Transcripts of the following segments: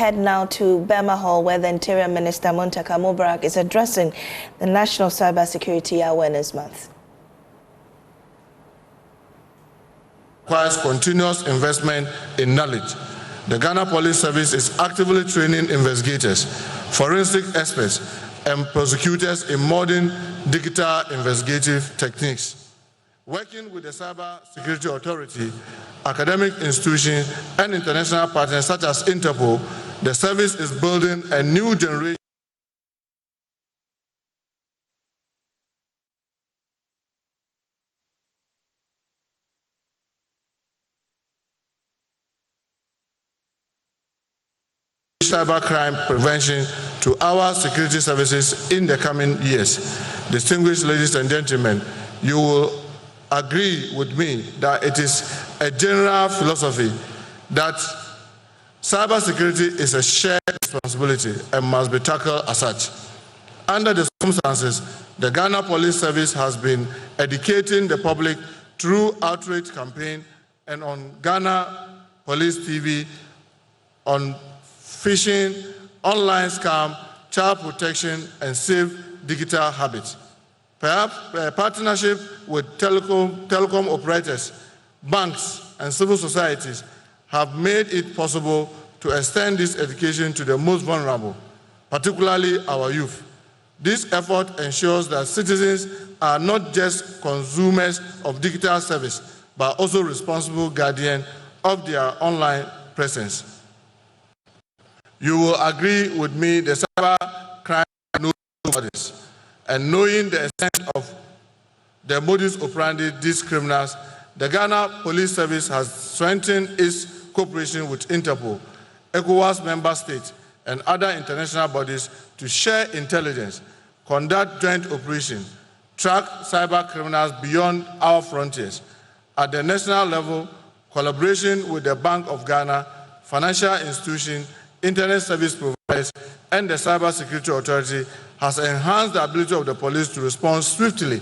head now to Burma Hall, where the Interior Minister Muntaka Mubarak is addressing the National Cybersecurity Awareness Month. Requires continuous investment in knowledge. The Ghana Police Service is actively training investigators, forensic experts, and prosecutors in modern digital investigative techniques. Working with the Cybersecurity Authority, academic institutions, and international partners such as Interpol, the service is building a new generation cybercrime prevention to our security services in the coming years. Distinguished ladies and gentlemen, you will agree with me that it is a general philosophy that cybersecurity is a shared responsibility and must be tackled as such. Under the circumstances, the Ghana Police Service has been educating the public through outreach campaign and on Ghana Police TV on phishing, online scam, child protection, and safe digital habits. Perhaps a partnership with telecom operators, banks, and civil societies have made it possible to extend this education to the most vulnerable, particularly our youth. This effort ensures that citizens are not just consumers of digital service, but also responsible guardians of their online presence. You will agree with me the cyber crime knows this, and knowing the extent of the modus operandi these criminals, the Ghana Police Service has strengthened its cooperation with Interpol, ECOWAS member states, and other international bodies to share intelligence, conduct joint operations, track cyber criminals beyond our frontiers. At the national level, collaboration with the Bank of Ghana, financial institutions, internet service providers, and the Cybersecurity Authority has enhanced the ability of the police to respond swiftly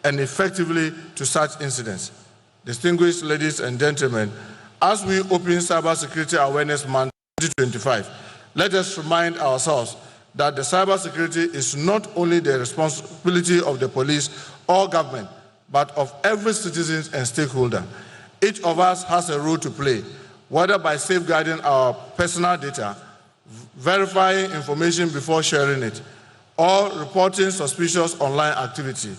and effectively to such incidents. Distinguished ladies and gentlemen, as we open Cybersecurity Awareness Month 2025, let us remind ourselves that the cybersecurity is not only the responsibility of the police or government, but of every citizen and stakeholder. Each of us has a role to play, whether by safeguarding our personal data, verifying information before sharing it, or reporting suspicious online activity.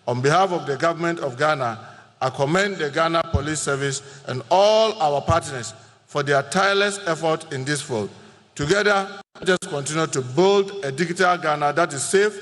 On behalf of the government of Ghana, I commend the Ghana Police Service and all our partners for their tireless effort in this field. Together, let us continue to build a digital Ghana that is safe,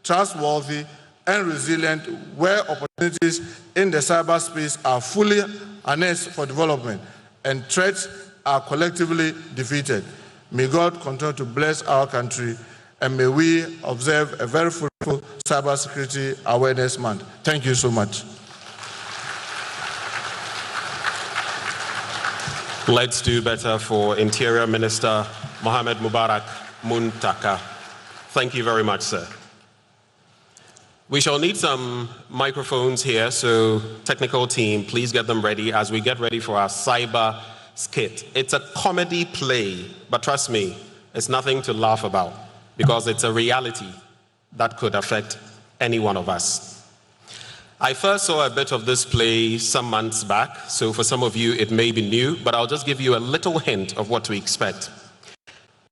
trustworthy, and resilient, where opportunities in the cyberspace are fully harnessed for development and threats are collectively defeated. May God continue to bless our country, and may we observe a very fruitful Cybersecurity Awareness Month. Thank you so much. Let's do better for Interior Minister Mohamed Mubarak Muntaka. Thank you very much, sir. We shall need some microphones here, so technical team, please get them ready as we get ready for our cyber skit. It's a comedy play, but trust me, it's nothing to laugh about because it's a reality that could affect any one of us. I first saw a bit of this play some months back, so for some of you it may be new, but I'll just give you a little hint of what to expect.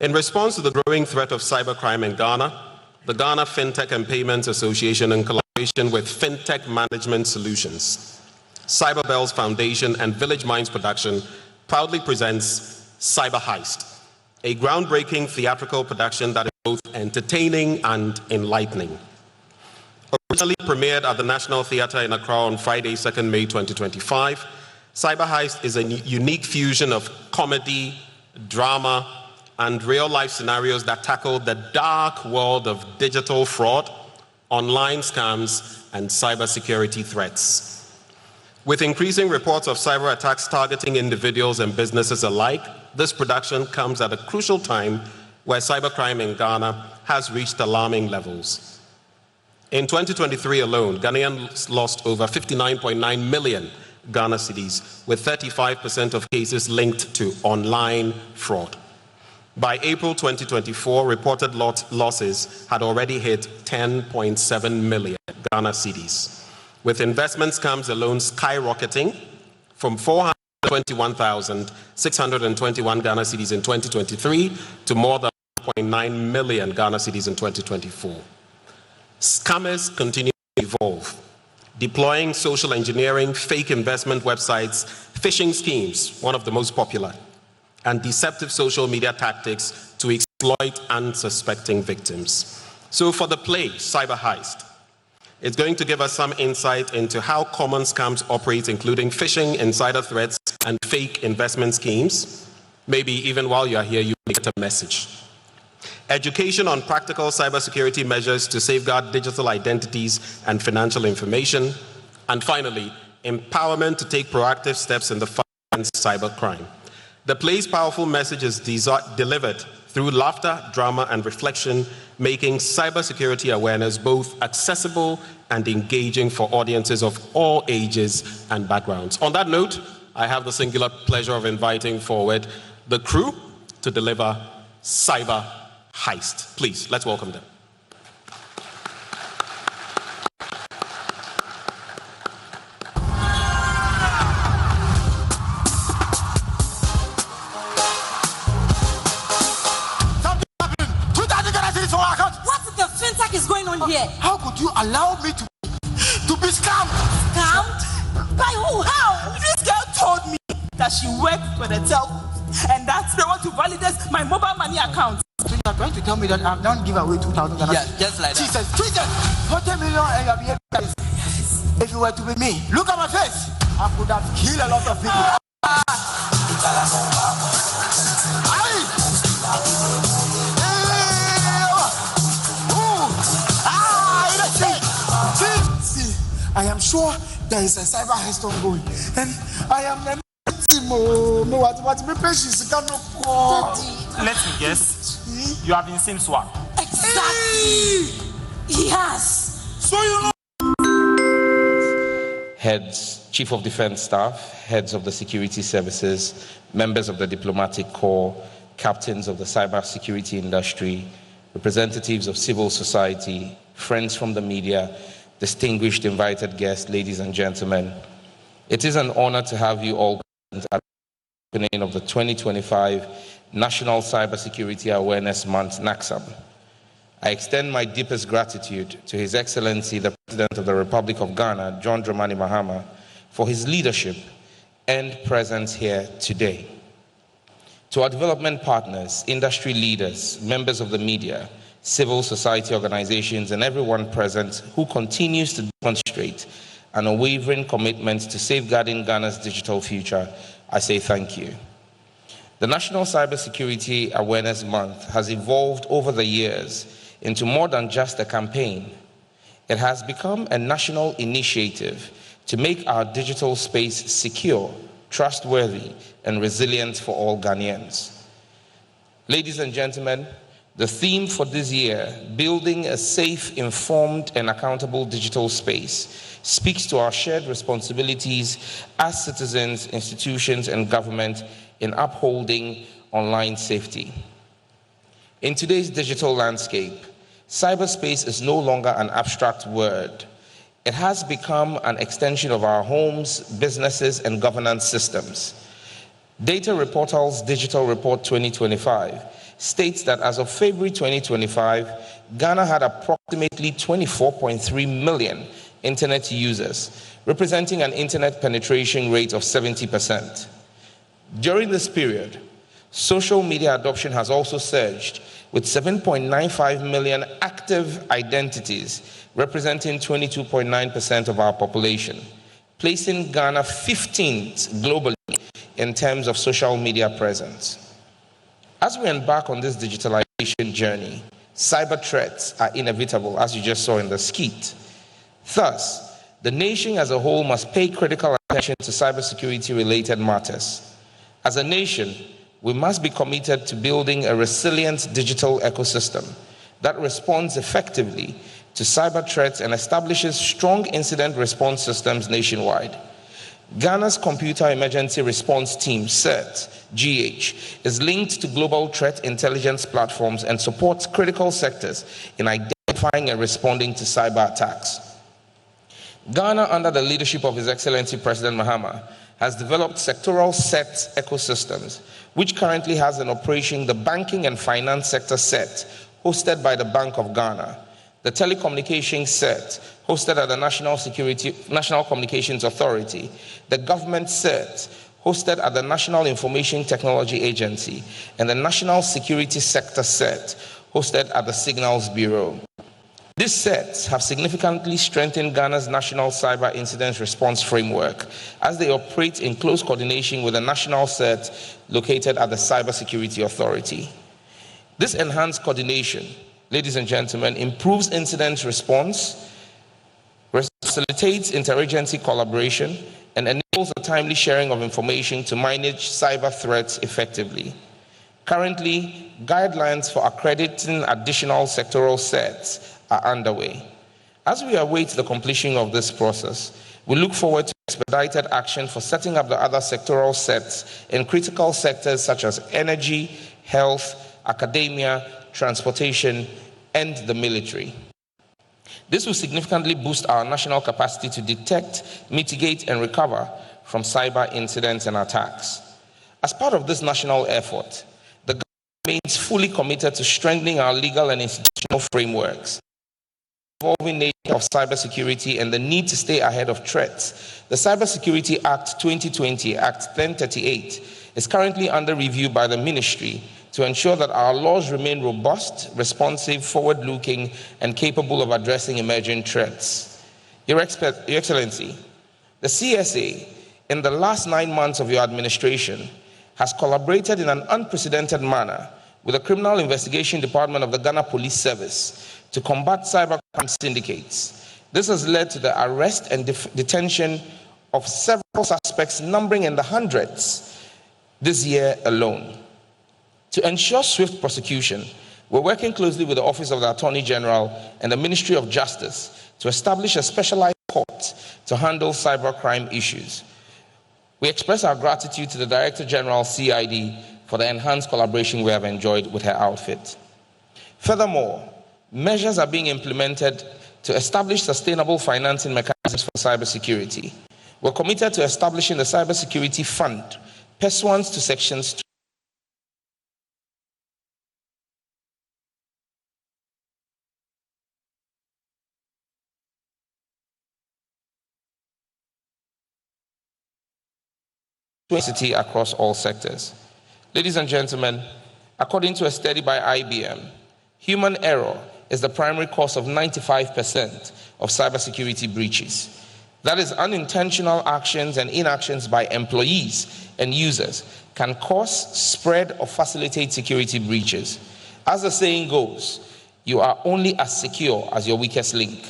In response to the growing threat of cybercrime in Ghana, the Ghana FinTech and Payments Association, in collaboration with FinTech Management Solutions, Cyberbells Foundation, and Village Minds Production, proudly presents Cyber Heist, a groundbreaking theatrical production that is both entertaining and enlightening. Originally premiered at the National Theatre in Accra on Friday, 2nd May 2025, Cyber Heist is a unique fusion of comedy, drama, and real-life scenarios that tackle the dark world of digital fraud, online scams, and cybersecurity threats. With increasing reports of cyber attacks targeting individuals and businesses alike, this production comes at a crucial time where cybercrime in Ghana has reached alarming levels. In 2023 alone, Ghanaians lost over 59.9 million Ghana cedis, with 35% of cases linked to online fraud. By April 2024, reported losses had already hit 10.7 million Ghana cedis, with investment scams alone skyrocketing from 421,621 Ghana cedis in 2023 to more than 1.9 million Ghana cedis in 2024. Scammers continue to evolve, deploying social engineering, fake investment websites, phishing schemes, one of the most popular, and deceptive social media tactics to exploit unsuspecting victims. So for the play, Cyber Heist, it's going to give us some insight into how common scams operate, including phishing, insider threats, and fake investment schemes. Maybe even while you're here, you may get a message. Education on practical cybersecurity measures to safeguard digital identities and financial information. And finally, empowerment to take proactive steps in the fight against cybercrime. The play's powerful message is delivered through laughter, drama, and reflection, making cybersecurity awareness both accessible and engaging for audiences of all ages and backgrounds. On that note, I have the singular pleasure of inviting forward the crew to deliver Cyber Heist. Please, let's welcome them. Here. How could you allow me to be scammed? Scammed? By who? How? This girl told me that she worked for the telco and that they want to validate my mobile money account. So you are trying to tell me that I don't give away 2,000 Ghana? Yeah, just like that. Jesus, 40 million and you'll be able to. If you were to be me, look at my face. I could have killed a lot of people. I am sure there is a cyber heist ongoing, and I am the Let me guess. You have been seen swap. Exactly. He has. So you know. Heads, Chief of Defense Staff, heads of the security services, members of the diplomatic corps, captains of the cybersecurity industry, representatives of civil society, friends from the media, distinguished invited guests, ladies and gentlemen. It is an honor to have you all present at the opening of the 2025 National Cybersecurity Awareness Month, NACSAM. I extend my deepest gratitude to His Excellency, the President of the Republic of Ghana, John Dramani Mahama, for his leadership and presence here today. To our development partners, industry leaders, members of the media, civil society organizations, and everyone present who continues to demonstrate an unwavering commitment to safeguarding Ghana's digital future, I say thank you. The National Cybersecurity Awareness Month has evolved over the years into more than just a campaign. It has become a national initiative to make our digital space secure, trustworthy, and resilient for all Ghanaians. Ladies and gentlemen, the theme for this year, Building a Safe, Informed, and Accountable Digital Space, speaks to our shared responsibilities as citizens, institutions, and government in upholding online safety. In today's digital landscape, cyberspace is no longer an abstract word. It has become an extension of our homes, businesses, and governance systems. Data Reportal's Digital Report 2025 states that as of February 2025, Ghana had approximately 24.3 million internet users, representing an internet penetration rate of 70%. During this period, social media adoption has also surged, with 7.95 million active identities, representing 22.9% of our population, placing Ghana 15th globally in terms of social media presence. As we embark on this digitalization journey, cyber threats are inevitable, as you just saw in the skit. Thus, the nation as a whole must pay critical attention to cybersecurity-related matters. As a nation, we must be committed to building a resilient digital ecosystem that responds effectively to cyber threats and establishes strong incident response systems nationwide. Ghana's Computer Emergency Response Team, CERT, GH, is linked to global threat intelligence platforms and supports critical sectors in identifying and responding to cyber attacks. Ghana, under the leadership of His Excellency President Mahama, has developed sectoral CERT ecosystems, which currently has in operation the banking and finance sector CERT, hosted by the Bank of Ghana, the telecommunications CERT, hosted at the National Communications Authority, the government CERT, hosted at the National Information Technology Agency, and the National Security Sector CERT, hosted at the Signals Bureau. These CERTs have significantly strengthened Ghana's national cyber incident response framework as they operate in close coordination with the national CERT located at the Cybersecurity Authority. This enhanced coordination, ladies and gentlemen, improves incident response, facilitates interagency collaboration, and enables the timely sharing of information to manage cyber threats effectively. Currently, guidelines for accrediting additional sectoral CERTs are underway. As we await the completion of this process, we look forward to expedited action for setting up the other sectoral CERTs in critical sectors such as energy, health, academia, transportation, and the military. This will significantly boost our national capacity to detect, mitigate, and recover from cyber incidents and attacks. As part of this national effort, the government remains fully committed to strengthening our legal and institutional frameworks, evolving nature of cybersecurity, and the need to stay ahead of threats. The Cybersecurity Act 2020, Act 1038, is currently under review by the Ministry to ensure that our laws remain robust, responsive, forward-looking, and capable of addressing emerging threats. Your Excellency, the CSA, in the last 9 months of your administration, has collaborated in an unprecedented manner with the Criminal Investigation Department of the Ghana Police Service to combat cybercrime syndicates. This has led to the arrest and detention of several suspects numbering in the hundreds this year alone. To ensure swift prosecution, we're working closely with the Office of the Attorney General and the Ministry of Justice to establish a specialized court to handle cybercrime issues. We express our gratitude to the Director General CID for the enhanced collaboration we have enjoyed with her outfit. Furthermore, measures are being implemented to establish sustainable financing mechanisms for cybersecurity. We're committed to establishing the Cybersecurity Fund pursuant to Sections 20 across all sectors. Ladies and gentlemen, according to a study by IBM, human error is the primary cause of 95% of cybersecurity breaches. That is, unintentional actions and inactions by employees and users can cause, spread, or facilitate security breaches. As the saying goes, you are only as secure as your weakest link.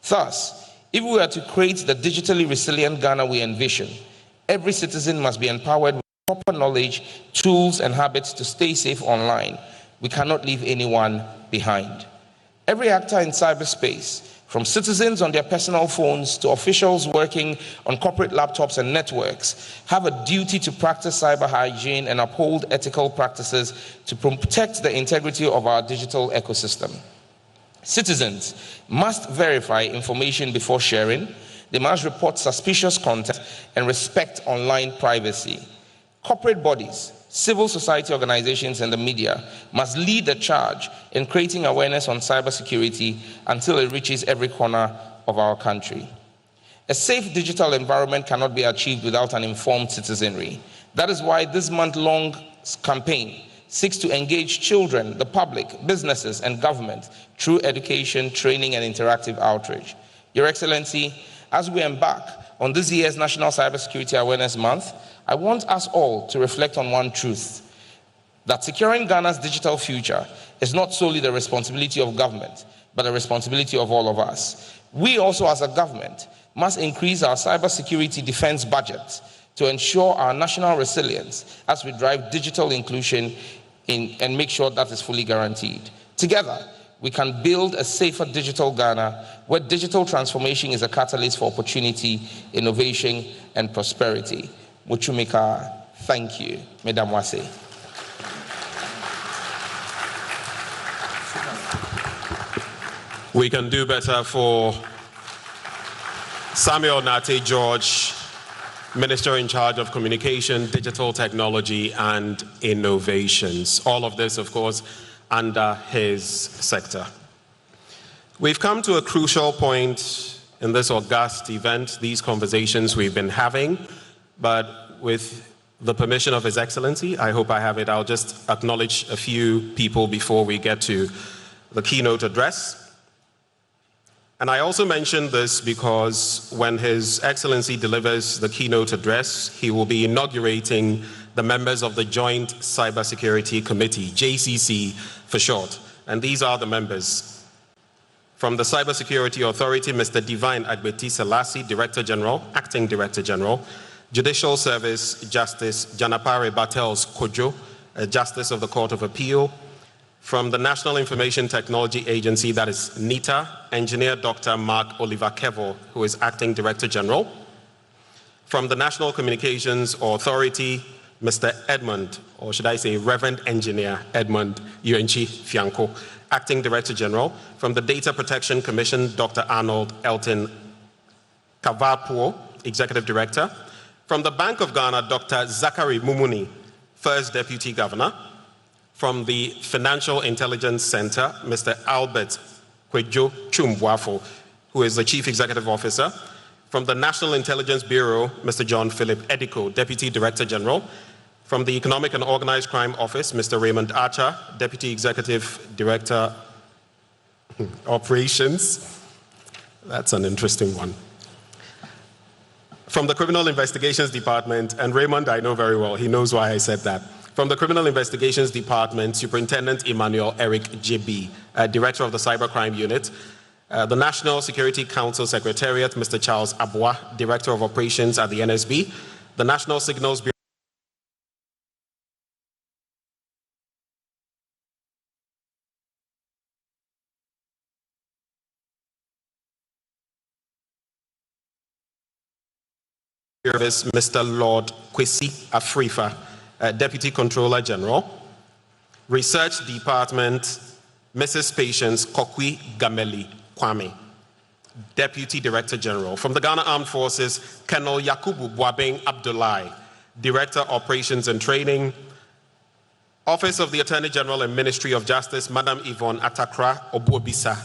Thus, if we are to create the digitally resilient Ghana we envision, every citizen must be empowered with proper knowledge, tools, and habits to stay safe online. We cannot leave anyone behind. Every actor in cyberspace, from citizens on their personal phones to officials working on corporate laptops and networks, have a duty to practice cyber hygiene and uphold ethical practices to protect the integrity of our digital ecosystem. Citizens must verify information before sharing. They must report suspicious content and respect online privacy. Corporate bodies, civil society organizations, and the media must lead the charge in creating awareness on cybersecurity until it reaches every corner of our country. A safe digital environment cannot be achieved without an informed citizenry. That is why this month-long campaign seeks to engage children, the public, businesses, and government through education, training, and interactive outreach. Your Excellency, as we embark on this year's National Cybersecurity Awareness Month, I want us all to reflect on one truth: that securing Ghana's digital future is not solely the responsibility of government, but the responsibility of all of us. We also, as a government, must increase our cybersecurity defense budget to ensure our national resilience as we drive digital inclusion and make sure that is fully guaranteed. Together, we can build a safer digital Ghana where digital transformation is a catalyst for opportunity, innovation, and prosperity. Muchumika, thank you. Mesdames, Wase. We can do better for Samuel Nate George, Minister in charge of Communication, Digital Technology, and Innovations. All of this, of course, under his sector. We've come to a crucial point in this august event, these conversations we've been having, but with the permission of His Excellency, I hope I have it, I'll just acknowledge a few people before we get to the keynote address. And I also mention this because when His Excellency delivers the keynote address, he will be inaugurating the members of the Joint Cybersecurity Committee, JCC for short. And these are the members. From the Cybersecurity Authority, Mr. Divine Agbeti Selassie, Director General, Acting Director General. Judicial Service, Justice Janapare Bartels Kojo, Justice of the Court of Appeal. From the National Information Technology Agency, that is NITA, Engineer Dr. Mark Oliver Kevo, who is Acting Director General. From the National Communications Authority, Mr. Edmund, or should I say Reverend Engineer Edmund Yuenchi Fianco, Acting Director General. From the Data Protection Commission, Dr. Arnold Elton Kavapuo, Executive Director. From the Bank of Ghana, Dr. Zachary Mumuni, First Deputy Governor. From the Financial Intelligence Center, Mr. Albert Kwejo Chumbuafo, who is the Chief Executive Officer. From the National Intelligence Bureau, Mr. John Philip Ediko, Deputy Director General. From the Economic and Organized Crime Office, Mr. Raymond Archer, Deputy Executive Director Operations. That's an interesting one. From the Criminal Investigations Department, and Raymond I know very well, he knows why I said that. From the Criminal Investigations Department, Superintendent Emmanuel Eric JB, Director of the Cybercrime Unit. The National Security Council Secretariat, Mr. Charles Abwa, Director of Operations at the NSB. The National Signals Bureau. Mr. Lord Kwesi Afrifa, Deputy Controller General. Research Department, Mrs. Patience Kokwi Gameli Kwame, Deputy Director General. From the Ghana Armed Forces, Colonel Yakubu Boabeng Abdullahi, Director Operations and Training. Office of the Attorney General and Ministry of Justice, Madam Yvonne Atakra Obuobisa,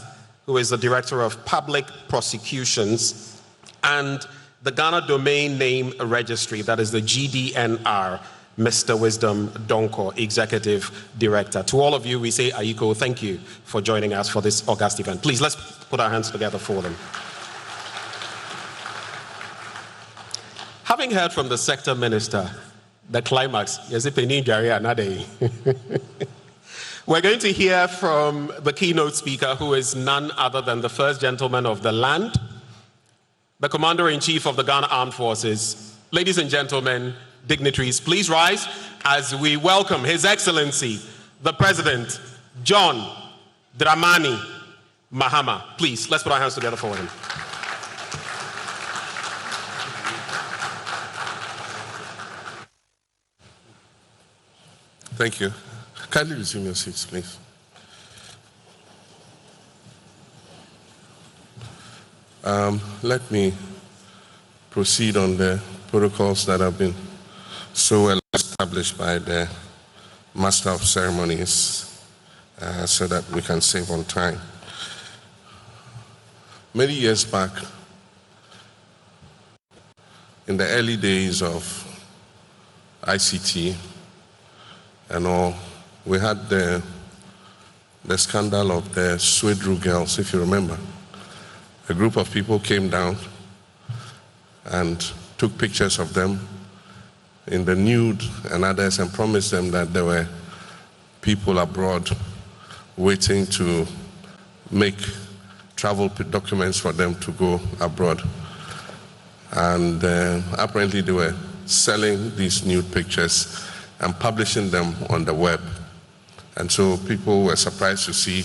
who is the Director of Public Prosecutions. And the Ghana Domain Name Registry, that is the GDNR, Mr. Wisdom Donko, Executive Director. To all of you, we say Aiko, thank you for joining us for this august event. Please, let's put our hands together for them. Having heard from the Sector Minister, the climax, we're going to hear from the keynote speaker, who is none other than the First Gentleman of the land, the Commander-in-Chief of the Ghana Armed Forces. Ladies and gentlemen, dignitaries, please rise as we welcome His Excellency, the President, John Dramani Mahama. Please, let's put our hands together for him. Thank you. Kindly resume your seats, please. Let me proceed on the protocols that have been so well established by the Master of Ceremonies so that we can save on time. Many years back, in the early days of ICT and all, we had the scandal of the Swedru girls, if you remember. A group of people came down and took pictures of them in the nude and others and promised them that there were people abroad waiting to make travel documents for them to go abroad. And apparently they were selling these nude pictures and publishing them on the web. And so people were surprised to see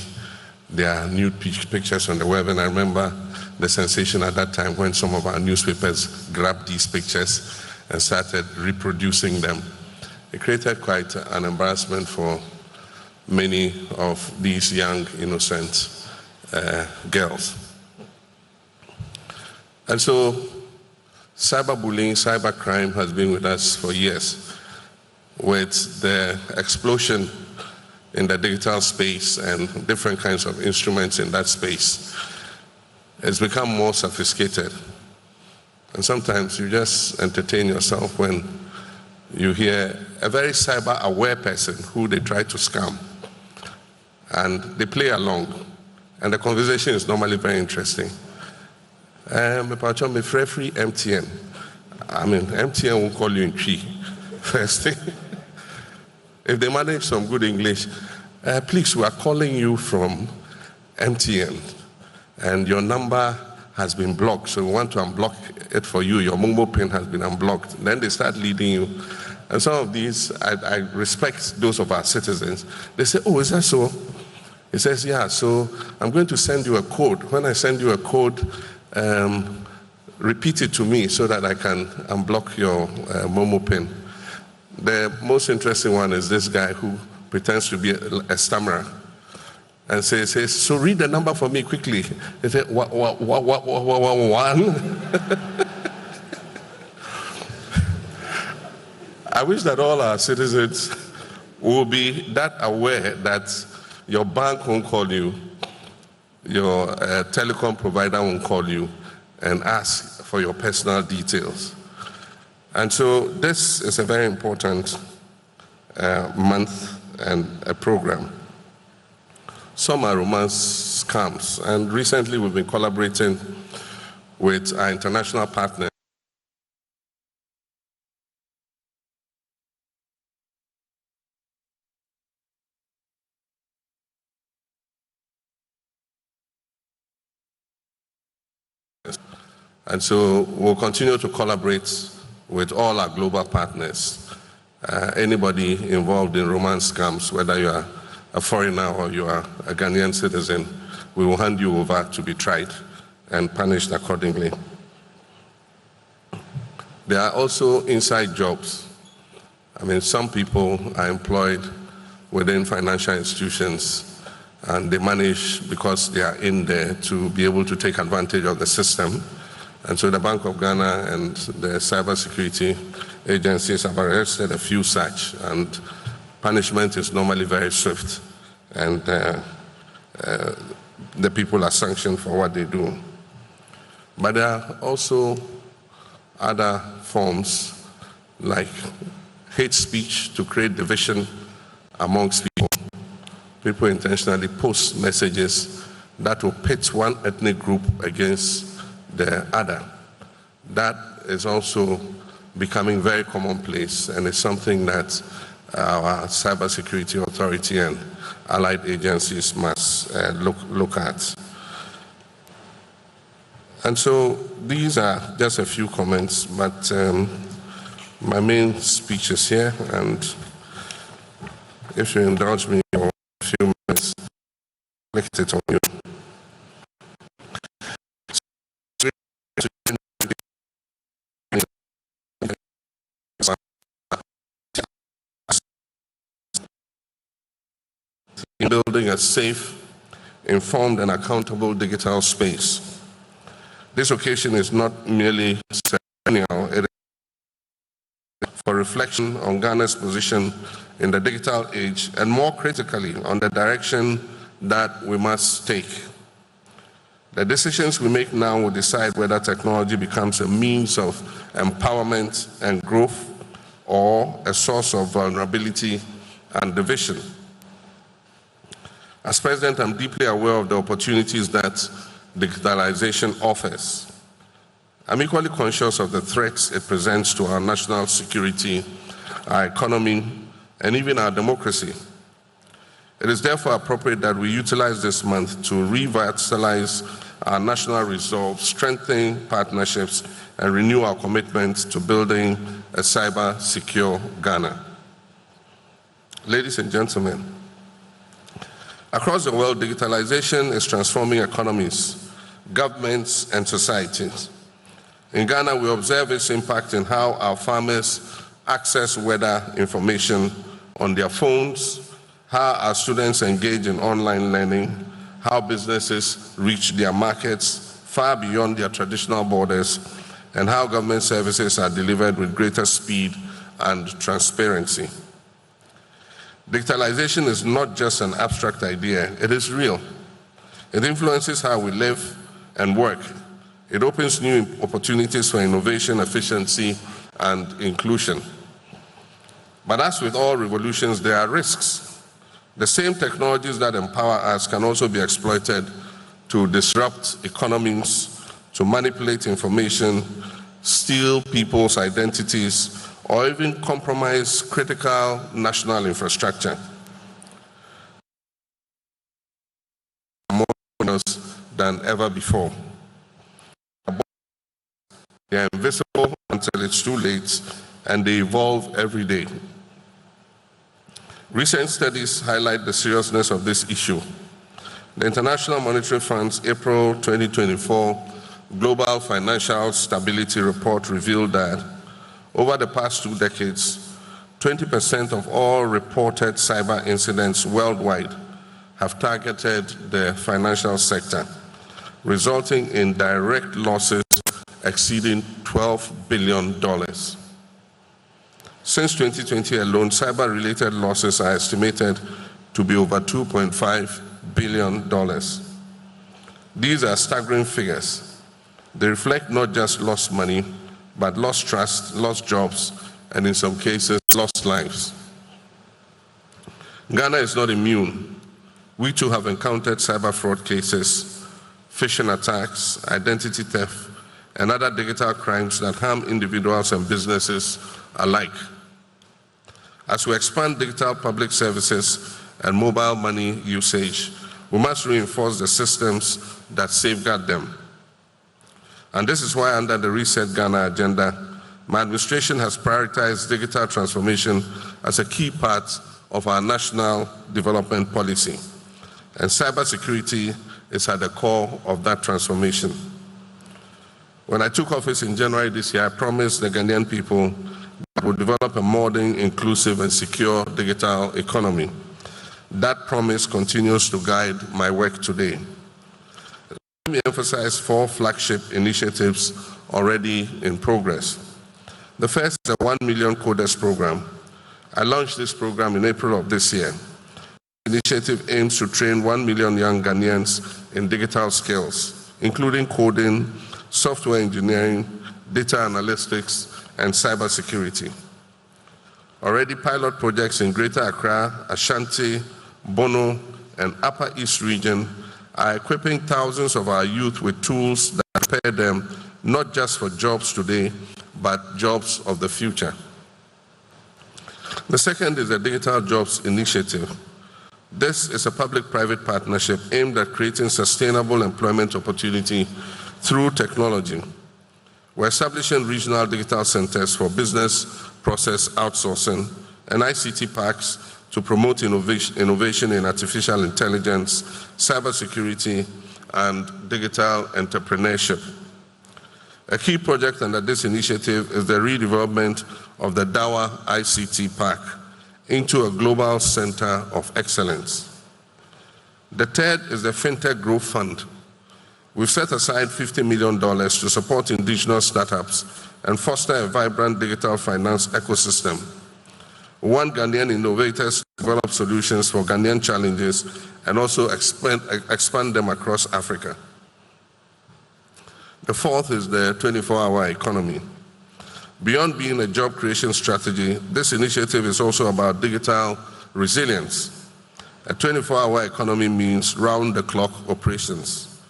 their nude pictures on the web. And I remember the sensation at that time when some of our newspapers grabbed these pictures and started reproducing them. It created quite an embarrassment for many of these young, innocent girls. And so cyberbullying, cybercrime has been with us for years. With the explosion in the digital space and different kinds of instruments in that space, it's become more sophisticated. And sometimes you just entertain yourself when you hear a very cyber-aware person who they try to scam. And they play along. And the conversation is normally very interesting. Me free MTN. I mean, MTN will call you in tree. First thing. If they manage some good English, please, we are calling you from MTN. And your number has been blocked, so we want to unblock it for you. Your mobile pin has been unblocked. Then they start leading you. And some of these, I respect those of our citizens. They say, oh, is that so? He says, yeah, so I'm going to send you a code. When I send you a code, repeat it to me so that I can unblock your Momo pin. The most interesting one is this guy who pretends to be a stammerer and says, so read the number for me quickly. He said, one. I wish that all our citizens will be that aware that your bank won't call you, your telecom provider won't call you and ask for your personal details. And so this is a very important month and a program. Some are romance scams, and recently we've been collaborating with our international partners. And so we'll continue to collaborate with all our global partners. Anybody involved in romance scams, whether you are a foreigner or you are a Ghanaian citizen, we will hand you over to be tried and punished accordingly. There are also inside jobs. I mean, some people are employed within financial institutions and they manage, because they are in there, to be able to take advantage of the system. And so the Bank of Ghana and the cybersecurity agencies have arrested a few such, and punishment is normally very swift, and the people are sanctioned for what they do. But there are also other forms like hate speech to create division amongst people. People intentionally post messages that will pit one ethnic group against the other. That is also becoming very commonplace, and it's something that our Cybersecurity Authority and allied agencies must look at. And so these are just a few comments, but my main speech is here, and if you indulge me for a few minutes, I'll collect it on you. In building a safe, informed, and accountable digital space. This occasion is not merely ceremonial, it is for reflection on Ghana's position in the digital age, and more critically, on the direction that we must take. The decisions we make now will decide whether technology becomes a means of empowerment and growth, or a source of vulnerability and division. As President, I'm deeply aware of the opportunities that digitalization offers. I'm equally conscious of the threats it presents to our national security, our economy, and even our democracy. It is therefore appropriate that we utilize this month to revitalize our national resolve, strengthen partnerships, and renew our commitment to building a cyber-secure Ghana. Ladies and gentlemen, Across the world, digitalization is transforming economies, governments, and societies. In Ghana, we observe its impact in how our farmers access weather information on their phones, how our students engage in online learning, how businesses reach their markets far beyond their traditional borders, and how government services are delivered with greater speed and transparency. Digitalization is not just an abstract idea, it is real. It influences how we live and work. It opens new opportunities for innovation, efficiency, and inclusion. But as with all revolutions, there are risks. The same technologies that empower us can also be exploited to disrupt economies, to manipulate information, steal people's identities, or even compromise critical national infrastructure. More than ever before. They are invisible until it's too late, and they evolve every day. Recent studies highlight the seriousness of this issue. The International Monetary Fund's April 2024 Global Financial Stability Report revealed that over the past 2 decades, 20% of all reported cyber incidents worldwide have targeted the financial sector, resulting in direct losses exceeding $12 billion. Since 2020 alone, cyber-related losses are estimated to be over $2.5 billion. These are staggering figures. They reflect not just lost money, but lost trust, lost jobs, and in some cases, lost lives. Ghana is not immune. We too have encountered cyber fraud cases, phishing attacks, identity theft, and other digital crimes that harm individuals and businesses alike. As we expand digital public services and mobile money usage, we must reinforce the systems that safeguard them. And this is why, under the Reset Ghana agenda, my administration has prioritized digital transformation as a key part of our national development policy. And cybersecurity is at the core of that transformation. When I took office in January this year, I promised the Ghanaian people that we'll develop a modern, inclusive, and secure digital economy. That promise continues to guide my work today. Let me emphasize 4 flagship initiatives already in progress. The first is the 1 Million Coders program. I launched this program in April of this year. The initiative aims to train 1 million young Ghanaians in digital skills, including coding, software engineering, data analytics, and cybersecurity. Already, pilot projects in Greater Accra, Ashanti, Bono, and Upper East region are equipping thousands of our youth with tools that prepare them not just for jobs today, but jobs of the future. The second is the Digital Jobs Initiative. This is a public-private partnership aimed at creating sustainable employment opportunity through technology. We're establishing regional digital centers for business process outsourcing and ICT parks to promote innovation in artificial intelligence, cybersecurity, and digital entrepreneurship. A key project under this initiative is the redevelopment of the Dawa ICT Park into a global center of excellence. The third is the FinTech Growth Fund. We've set aside $50 million to support indigenous startups and foster a vibrant digital finance ecosystem. We want Ghanaian innovators to develop solutions for Ghanaian challenges and also expand them across Africa. The fourth is the 24-hour economy. Beyond being a job creation strategy, this initiative is also about digital resilience. A 24-hour economy means round-the-clock operations.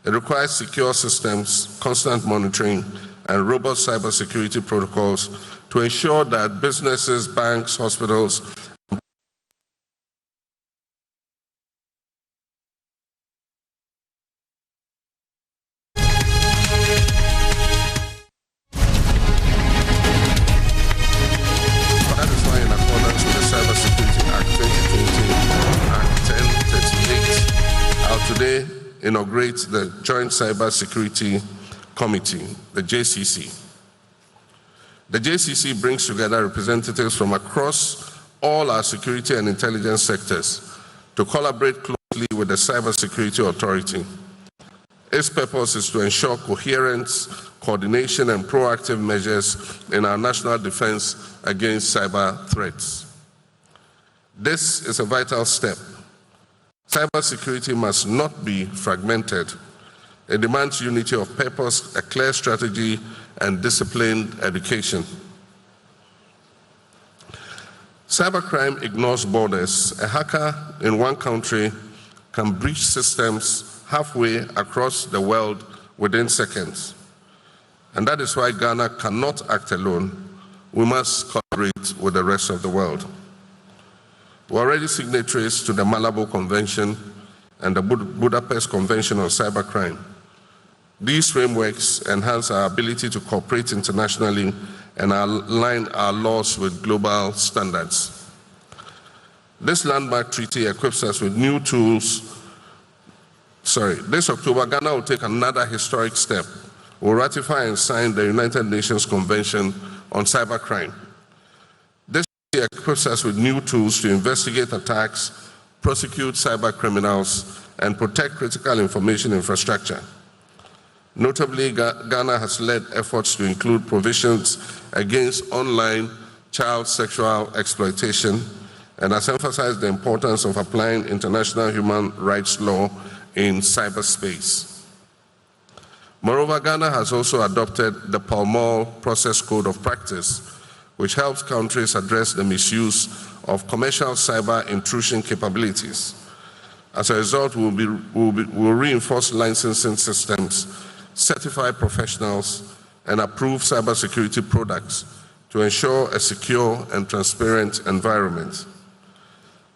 It requires secure systems, constant monitoring, and robust cybersecurity protocols to ensure that businesses, banks, hospitals, That is why, in accordance with the Cybersecurity Act 2020 and 1038, inaugurate the Joint Cybersecurity Committee, the JCC. The JCC brings together representatives from across all our security and intelligence sectors to collaborate closely with the Cybersecurity Authority. Its purpose is to ensure coherence, coordination, and proactive measures in our national defense against cyber threats. This is a vital step. Cybersecurity must not be fragmented. It demands unity of purpose, a clear strategy, and disciplined education. Cybercrime ignores borders. A hacker in one country can breach systems halfway across the world within seconds. And that is why Ghana cannot act alone. We must collaborate with the rest of the world. We're already signatories to the Malabo Convention and the Budapest Convention on Cybercrime. These frameworks enhance our ability to cooperate internationally and align our laws with global standards. This landmark treaty equips us with new tools. This October, Ghana will take another historic step. We'll ratify and sign the United Nations Convention on Cybercrime. This treaty equips us with new tools to investigate attacks, prosecute cyber criminals, and protect critical information infrastructure. Notably, Ghana has led efforts to include provisions against online child sexual exploitation and has emphasized the importance of applying international human rights law in cyberspace. Moreover, Ghana has also adopted the Pall Mall Process Code of Practice, which helps countries address the misuse of commercial cyber intrusion capabilities. As a result, we'll reinforce licensing systems, certify professionals, and approve cybersecurity products to ensure a secure and transparent environment.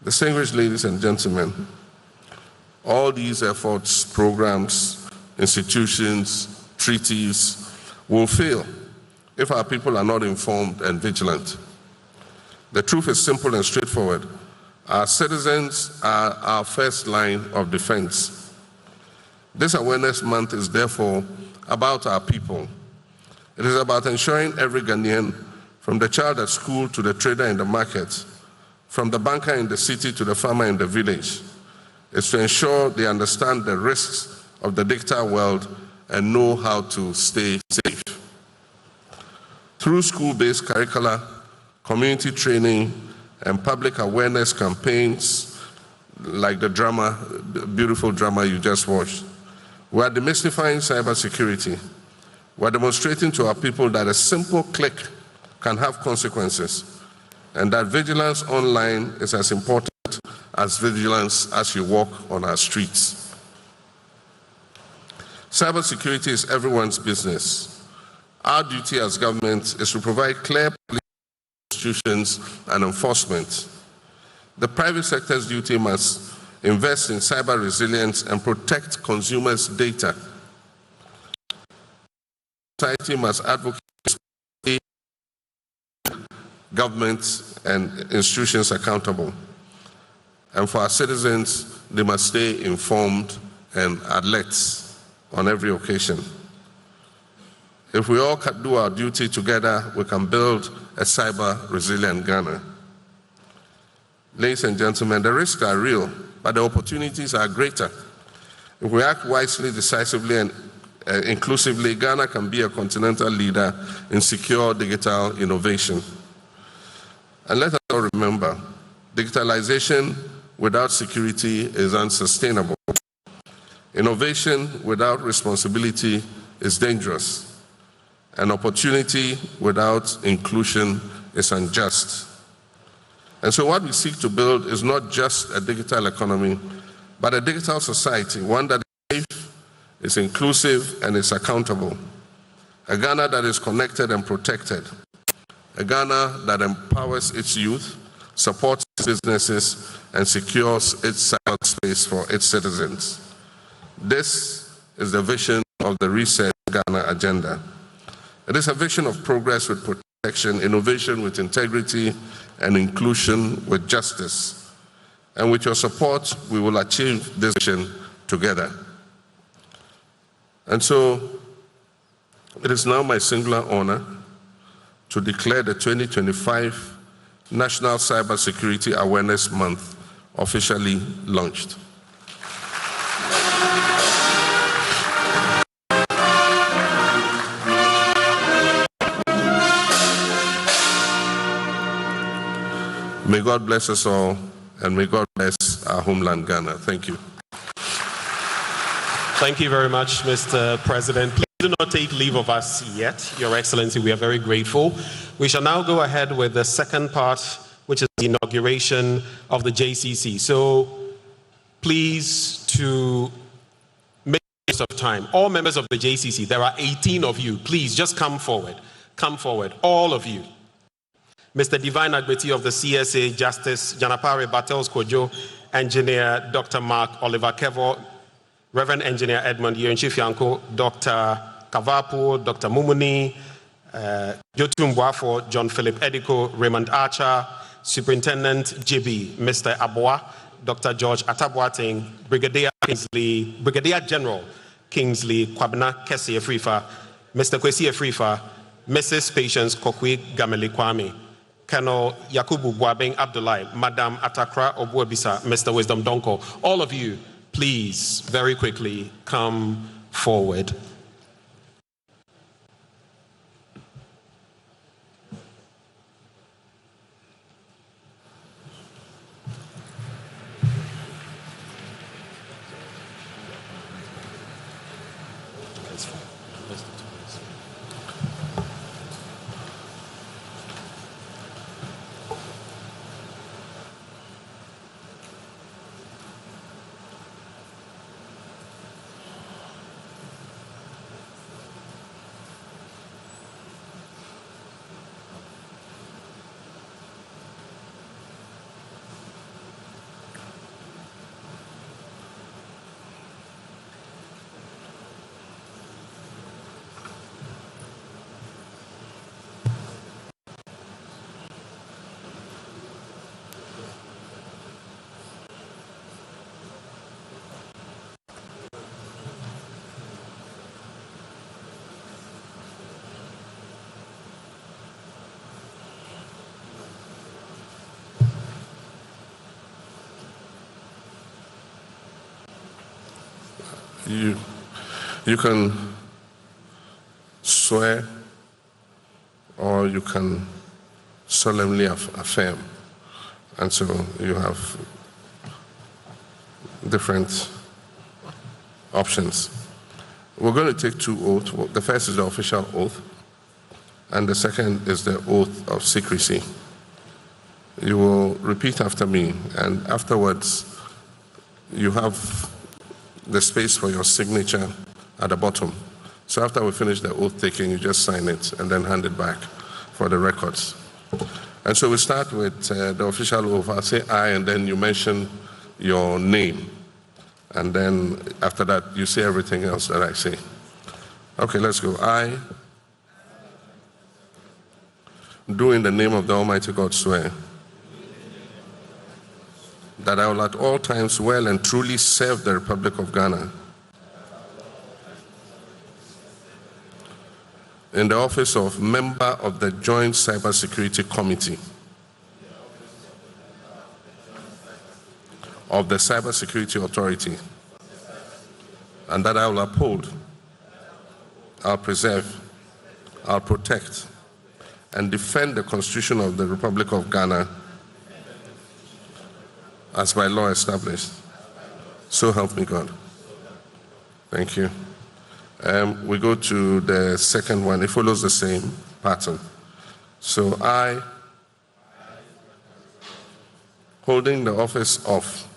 Distinguished ladies and gentlemen, all these efforts, programs, institutions, treaties will fail if our people are not informed and vigilant. The truth is simple and straightforward. Our citizens are our first line of defense. This Awareness Month is therefore about our people. It is about ensuring every Ghanaian, from the child at school to the trader in the market, from the banker in the city to the farmer in the village, is to ensure they understand the risks of the digital world and know how to stay safe. Through school-based curricula, community training, and public awareness campaigns like the beautiful drama you just watched, we are demystifying cybersecurity. We are demonstrating to our people that a simple click can have consequences, and that vigilance online is as important as vigilance as you walk on our streets. Cybersecurity is everyone's business. Our duty as government is to provide clear policy, institutions, and enforcement. The private sector's duty must invest in cyber resilience and protect consumers' data. Society must advocate governments and institutions accountable. And for our citizens, they must stay informed and alert on every occasion. If we all can do our duty together, we can build a cyber-resilient Ghana. Ladies and gentlemen, the risks are real, but the opportunities are greater. If we act wisely, decisively, and inclusively, Ghana can be a continental leader in secure digital innovation. And let us all remember, digitalization without security is unsustainable. Innovation without responsibility is dangerous. And opportunity without inclusion is unjust. And so what we seek to build is not just a digital economy, but a digital society, one that is safe, is inclusive, and is accountable. A Ghana that is connected and protected. A Ghana that empowers its youth, supports its businesses, and secures its cyberspace for its citizens. This is the vision of the Reset Ghana agenda. It is a vision of progress with protection, innovation with integrity, and inclusion with justice. And with your support, we will achieve this vision together. And so it is now my singular honor to declare the 2025 National Cybersecurity Awareness Month officially launched. May God bless us all, and may God bless our homeland, Ghana. Thank you. Thank you very much, Mr. President. Please do not take leave of us yet, Your Excellency. We are very grateful. We shall now go ahead with the second part, which is the inauguration of the JCC. So please, to make use of time, all members of the JCC, there are 18 of you, please just come forward. Come forward, all of you. Mr. Divine Agbeti of the CSA, Justice Janapare Battles Kojo, Engineer Dr. Mark Oliver Kevo, Reverend Engineer Edmund Yenchifianko, Dr. Kavapu, Dr. Mumuni, Jotum Boafo, John Philip Ediko, Raymond Archer, Superintendent JB, Mr. Aboa, Dr. George Ataboating, Brigadier General Kingsley Kwabena Kesi Efrifa, Mr. Kwesi Efrifa, Mrs. Patience Kokwe Gameli Kwame, Colonel Yakubu Boabeng Abdullahi, Madam Atakra Obuabisa, Mr. Wisdom Donko. All of you, please, very quickly, come forward. You can swear or you can solemnly affirm. And so you have different options. We're going to take two oaths. The first is the official oath, and the second is the oath of secrecy. You will repeat after me, and afterwards you have the space for your signature at the bottom. So after we finish the oath taking, you just sign it and then hand it back for the records. And so we start with the official oath. I'll say I, and then you mention your name. And then after that, you say everything else that I say. Okay, let's go. I do in the name of the Almighty God swear that I will at all times well and truly serve the Republic of Ghana in the office of member of the Joint Cybersecurity Committee of the Cybersecurity Authority, and that I will uphold, I'll preserve, I'll protect, and defend the Constitution of the Republic of Ghana as by law established. So help me God. Thank you. We go to the second one. It follows the same pattern. So I, holding the office of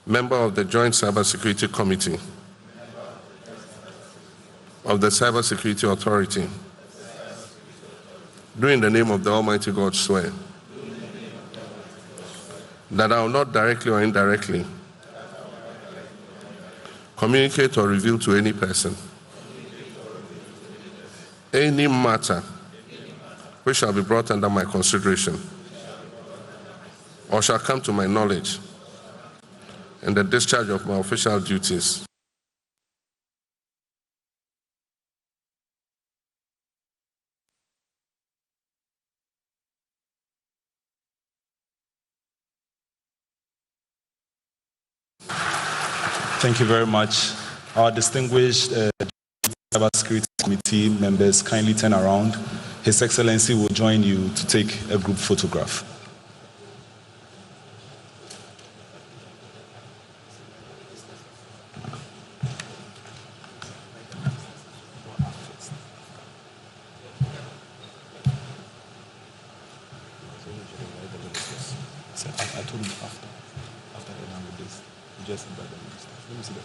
member of the Joint Cybersecurity Committee of the Cybersecurity Authority, do in the name of the Almighty God swear that I will not directly or indirectly communicate or reveal to any person any matter which shall be brought under my consideration or shall come to my knowledge in the discharge of my official duties Thank you very much. Our distinguished Cybersecurity Committee members, kindly turn around. His Excellency will join you to take a group photograph. I told him after the done with this, you just invite the minister. Let me see that.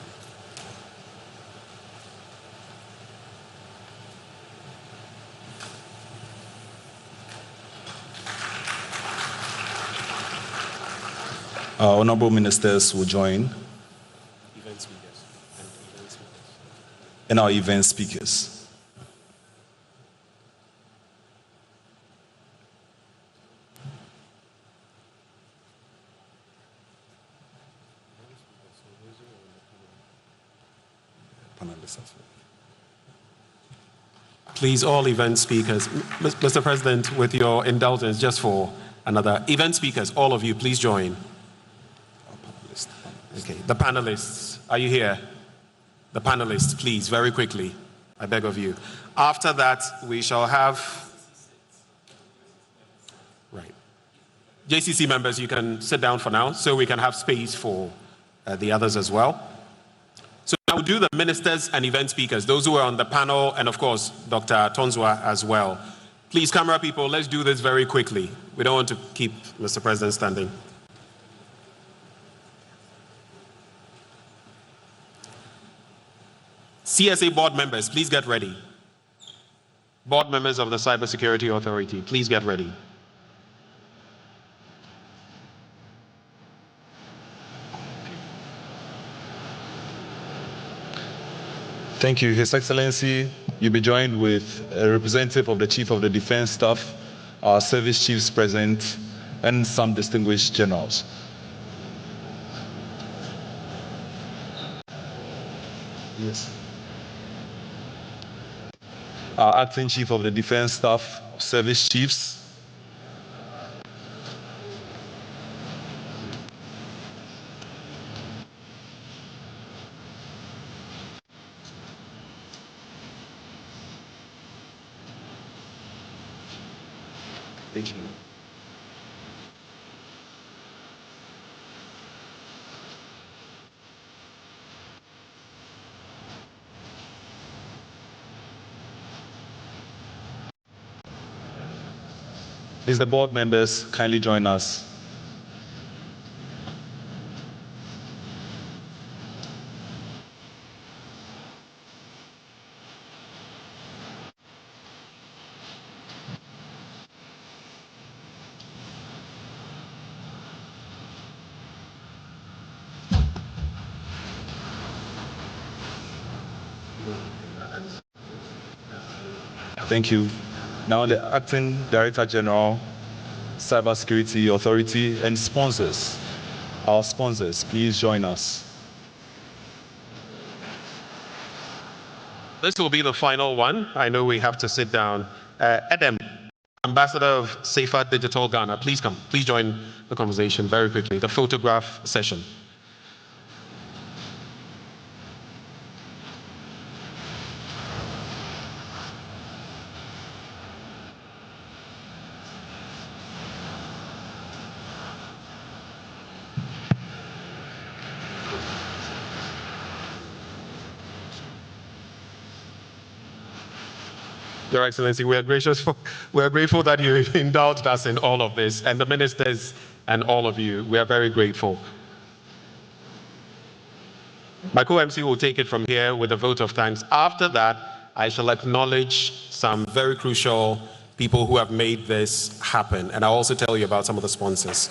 Our honorable ministers will join. And our event speakers. Please, all event speakers. Mr. President, with your indulgence, just for another. Event speakers, all of you, please join. Okay, the panelists, are you here? The panelists, please, very quickly, I beg of you. After that, we shall have, right. JCC members, you can sit down for now, so we can have space for the others as well. So now we'll do the ministers and event speakers, those who are on the panel, and of course, Dr. Tonzua as well. Please, camera people, let's do this very quickly. We don't want to keep Mr. President standing. CSA board members, please get ready. Board members of the Cybersecurity Authority, please get ready. Thank you, His Excellency. You'll be joined with a representative of the Chief of the Defense Staff, our service chiefs present, and some distinguished generals. Yes. Our acting Chief of the Defense Staff, service chiefs. Thank you. Please, the board members, kindly join us. Thank you. Now the Acting Director General, Cybersecurity Authority, and sponsors. Our sponsors, please join us. This will be the final one. I know we have to sit down. Adam, Ambassador of Safer Digital Ghana, please come. Please join the conversation very quickly. The photograph session. Your Excellency, we are grateful that you indulged us in all of this, and the ministers and all of you. We are very grateful. My co-MC will take it from here with a vote of thanks. After that, I shall acknowledge some very crucial people who have made this happen, and I'll also tell you about some of the sponsors.